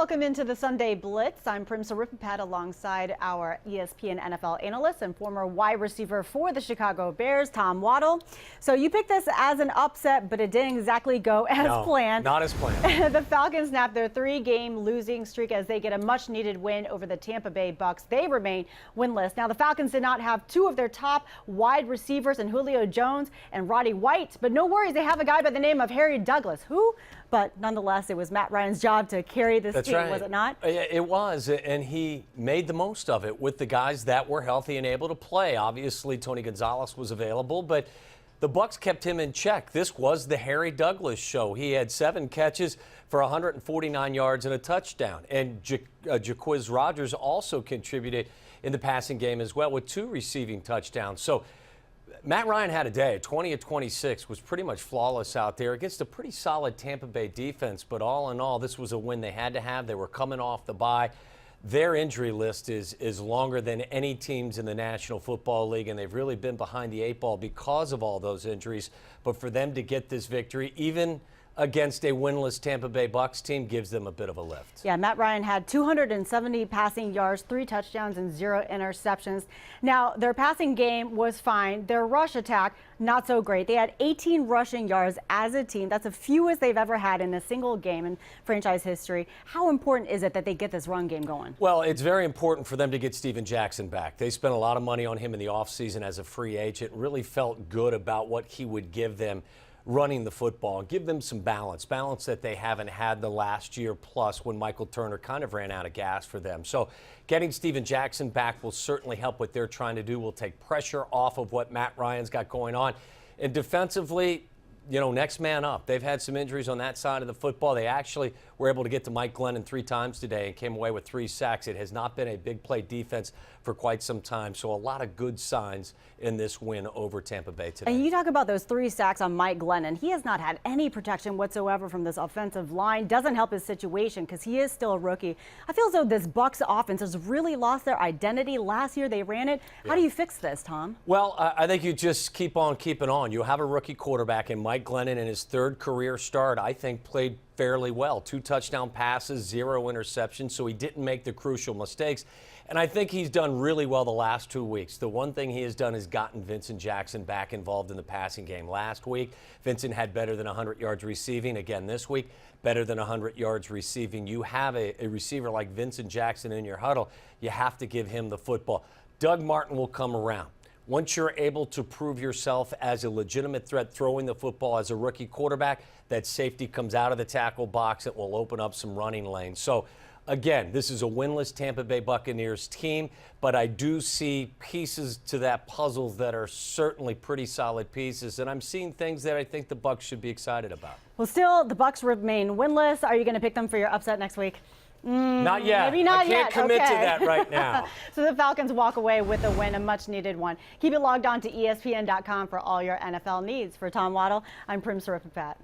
Welcome into the Sunday Blitz. I'm Prim Sarifapat alongside our ESPN NFL analyst and former wide receiver for the Chicago Bears, Tom Waddle. So you picked this as an upset, but it didn't exactly go as planned. Not as planned. The Falcons snapped their three-game losing streak as they get a much-needed win over the Tampa Bay Bucs. They remain winless. Now, the Falcons did not have two of their top wide receivers in Julio Jones and Roddy White, but no worries, they have a guy by the name of Harry Douglas, but nonetheless, it was Matt Ryan's job to carry this team, right. Was it not? It was, and he made the most of it with the guys that were healthy and able to play. Obviously, Tony Gonzalez was available, but the Bucs kept him in check. This was the Harry Douglas show. He had 7 catches for 149 yards and a touchdown. And Jacquizz Rodgers also contributed in the passing game as well with 2 receiving touchdowns. So Matt Ryan had a day. 20 of 26 was pretty much flawless out there against a pretty solid Tampa Bay defense. But all in all, this was a win they had to have. They were coming off the bye. Their injury list is longer than any teams in the National Football League, and they've really been behind the 8 ball because of all those injuries. But for them to get this victory, even against a winless Tampa Bay Bucs team, gives them a bit of a lift. Yeah, Matt Ryan had 270 passing yards, 3 touchdowns, and 0 interceptions. Now, their passing game was fine. Their rush attack, not so great. They had 18 rushing yards as a team. That's the fewest they've ever had in a single game in franchise history. How important is it that they get this run game going? Well, it's very important for them to get Steven Jackson back. They spent a lot of money on him in the offseason as a free agent. Really felt good about what he would give them running the football and give them some balance that they haven't had the last year plus when Michael Turner kind of ran out of gas for them. So getting Steven Jackson back will certainly help what they're trying to do. Will take pressure off of what Matt Ryan's got going on. And defensively, next man up. They've had some injuries on that side of the football. They actually were able to get to Mike Glennon 3 times today and came away with 3 sacks. It has not been a big play defense for quite some time. So a lot of good signs in this win over Tampa Bay today. And you talk about those 3 sacks on Mike Glennon. He has not had any protection whatsoever from this offensive line. Doesn't help his situation because he is still a rookie. I feel as though this Bucs offense has really lost their identity. Last year they ran it. How do you fix this, Tom? Well, I think you just keep on keeping on. You have a rookie quarterback in Mike Glennon in his 3rd career start. I think played fairly well. 2 touchdown passes, 0 interceptions, so he didn't make the crucial mistakes. And I think he's done really well the last 2 weeks. The one thing he has done is gotten Vincent Jackson back involved in the passing game. Last week, Vincent had better than 100 yards receiving. Again, this week, better than 100 yards receiving. You have a receiver like Vincent Jackson in your huddle. You have to give him the football. Doug Martin will come around. Once you're able to prove yourself as a legitimate threat throwing the football as a rookie quarterback, that safety comes out of the tackle box. It will open up some running lanes. So, again, this is a winless Tampa Bay Buccaneers team, but I do see pieces to that puzzle that are certainly pretty solid pieces, and I'm seeing things that I think the Bucs should be excited about. Well, still, the Bucs remain winless. Are you going to pick them for your upset next week? Not yet. Maybe not yet. I can't commit to that right now. So the Falcons walk away with a win, a much-needed one. Keep it logged on to ESPN.com for all your NFL needs. For Tom Waddle, I'm Prim Sarifapat.